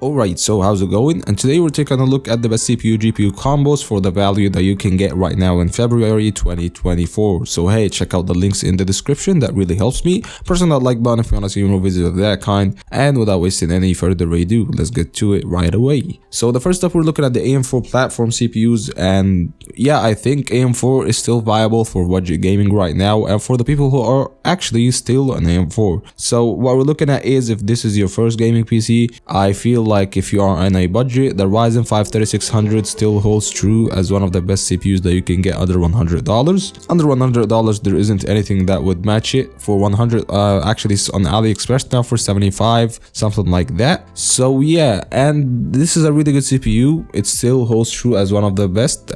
Alright, so how's it going? And today we're taking a look at the best CPU GPU combos for the value that you can get right now in February 2024. So hey, check out the links in the description, that really helps me. Press on that like button if you want to see more videos of that kind. And without wasting any further ado, let's get to it right away. So the first up, we're looking at the AM4 platform CPUs, and yeah, I think AM4 is still viable for budget gaming right now and for the people who are actually still on AM4. So what we're looking at is, if this is your first gaming PC, I feel like if you are on a budget, the Ryzen 5 3600 still holds true as one of the best CPUs that you can get under $100. Under $100, there isn't anything that would match it. For 100, actually it's on AliExpress now for 75, something like that. So yeah, and this is a really good CPU. It still holds true as one of the best.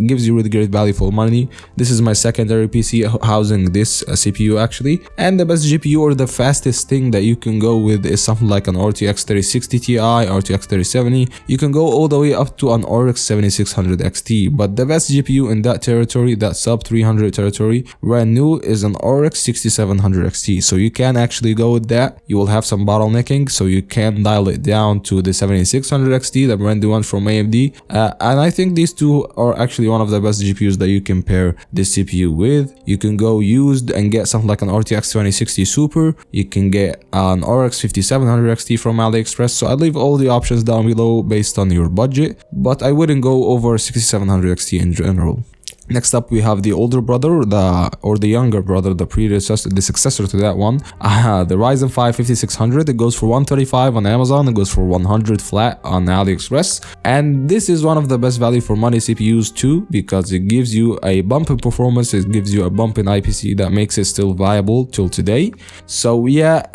Gives you really great value for money. This is my secondary PC housing this CPU actually, and the best GPU or the fastest thing that you can go with is something like an RTX 3060 Ti, RTX 3070. You can go all the way up to an RX 7600 XT, but the best GPU in that territory, that sub 300 territory, brand new, is an RX 6700 XT. So you can actually go with that. You will have some bottlenecking, so you can dial it down to the 7600 XT, the brand new one from AMD. And I think these two are actually one of the best GPUs that you can pair this CPU with. You can go used and get something like an RTX 2060 Super. You can get an RX 5700 XT from AliExpress. So I'd leave all the options down below based on your budget, but I wouldn't go over 6700 XT in general. Next up, we have the older brother, or the younger brother, the successor to that one, the Ryzen 5 5600. It goes for $135 on Amazon. It goes for $100 flat on AliExpress. And this is one of the best value for money CPUs too, because it gives you a bump in performance. It gives you a bump in IPC that makes it still viable till today. So yeah,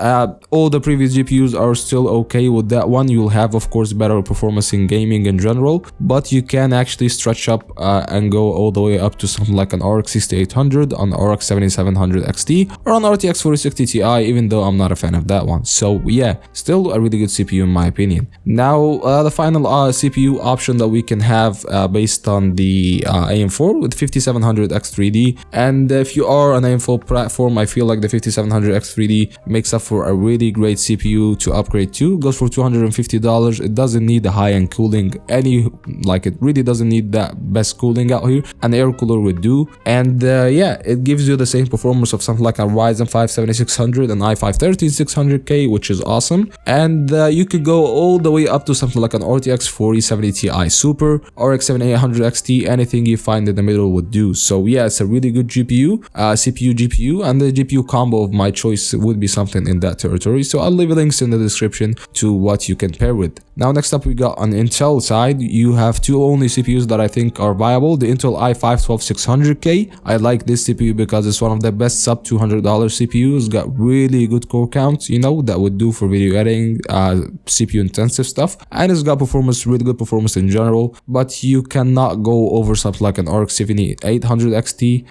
all the previous GPUs are still okay with that one. You'll have, of course, better performance in gaming in general, but you can actually stretch up and go all the way up to something like an RX 6800, on RX 7700 XT, or on RTX 4060 Ti, even though I'm not a fan of that one. So yeah, still a really good CPU in my opinion. Now the final CPU option that we can have based on the AM4 with 5700 X3D, and if you are an AM4 platform, I feel like the 5700 X3D makes up for a really great CPU to upgrade to. It goes for $250. It doesn't need the high-end cooling, it really doesn't need that best cooling out here. An air cooler would do, and yeah, it gives you the same performance of something like a Ryzen 5 7600 and i5 13600K, which is awesome. And you could go all the way up to something like an RTX 4070 Ti Super, RX 7800 XT. Anything you find in the middle would do. So yeah, it's a really good GPU, CPU GPU, and the GPU combo of my choice would be something in that territory. So I'll leave links in the description to what you can pair with. Now next up, we got on Intel side. You have two only CPUs that I think are viable. The Intel i5 12600K. I like this CPU because it's one of the best sub $200 CPUs. Got really good core counts, that would do for video editing, CPU intensive stuff, and it's got performance, really good performance in general. But you cannot go over something like an RX 7800 XT.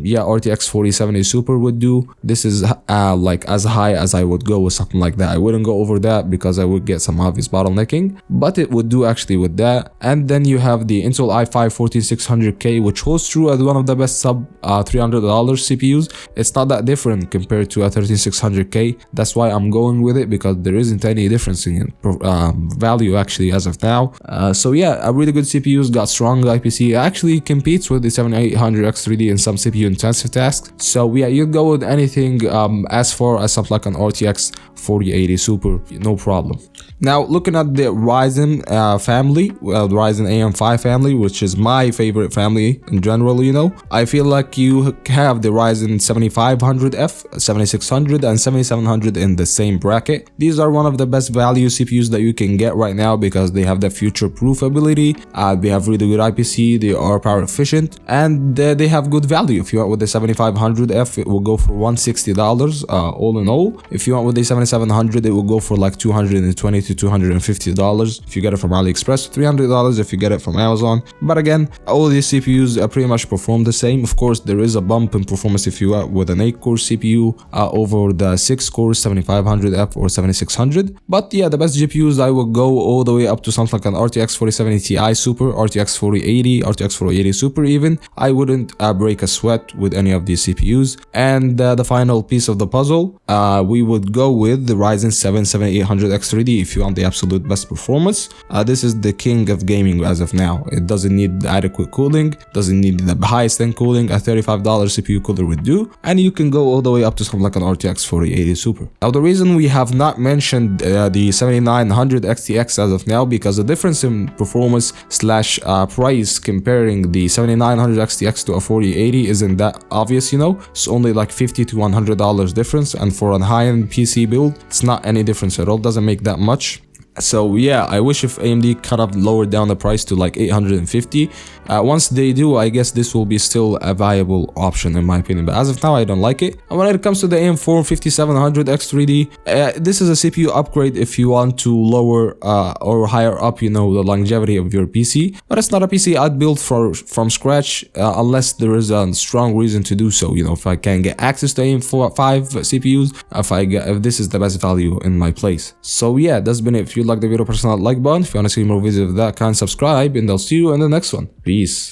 Yeah, RTX 4070 Super would do. This is like as high as I would go with something like that. I wouldn't go over that because I would get some obvious bottlenecking, but it would do actually with that. And then you have the Intel i5 14600K, which holds true as one of the best sub $300 CPUs. It's not that different compared to a 13600K. That's why I'm going with it, because there isn't any difference in value actually as of now. So yeah, a really good CPU's got strong IPC. It actually competes with the 7800 X3D in some CPU intensive tasks. So yeah, you go with anything as far as something like an RTX 4080 Super, no problem. Now looking at the Ryzen family, the Ryzen AM5 family, which is my favorite family in general, I feel like you have the Ryzen 7500F, 7600 and 7700 in the same bracket. These are one of the best value CPUs that you can get right now because they have the future-proof ability, they have really good IPC, they are power efficient, and they have good value. If you want with the 7500F, it will go for $160 all in all. If you want with the 7700, it will go for like $220 to $250 if you get it from AliExpress, $300 if you get it from Amazon. But again, all these CPUs CPUs pretty much perform the same. Of course, there is a bump in performance if you are with an 8-core CPU over the 6-core 7500F or 7600. But yeah, the best GPUs I would go all the way up to something like an RTX 4070 Ti Super, RTX 4080, RTX 4080 Super even. I wouldn't break a sweat with any of these CPUs. And the final piece of the puzzle, we would go with the Ryzen 7 7800X3D if you want the absolute best performance. This is the king of gaming as of now. It doesn't need adequate cooling, doesn't need the highest end cooling. A $35 CPU cooler would do, and you can go all the way up to something like an RTX 4080 Super. Now the reason we have not mentioned the 7900 XTX as of now, because the difference in performance slash price comparing the 7900 XTX to a 4080 isn't that obvious, you know. It's only like $50 to $100 difference, and for a high-end PC build it's not any difference at all, doesn't make that much. So yeah, I wish if AMD kind of lowered down the price to like 850. Once they do, I guess this will be still a viable option in my opinion, but as of now I don't like it. And when it comes to the AM4 5700X3D, this is a CPU upgrade if you want to lower or higher up, you know, the longevity of your PC, but it's not a PC I'd build from scratch unless there is a strong reason to do so. You know, if I can get access to AM5 CPUs, if this is the best value in my place. So yeah, that's been it. If you like the video, press that like button. If you want to see more videos of that kind, subscribe, and I'll see you in the next one. Peace.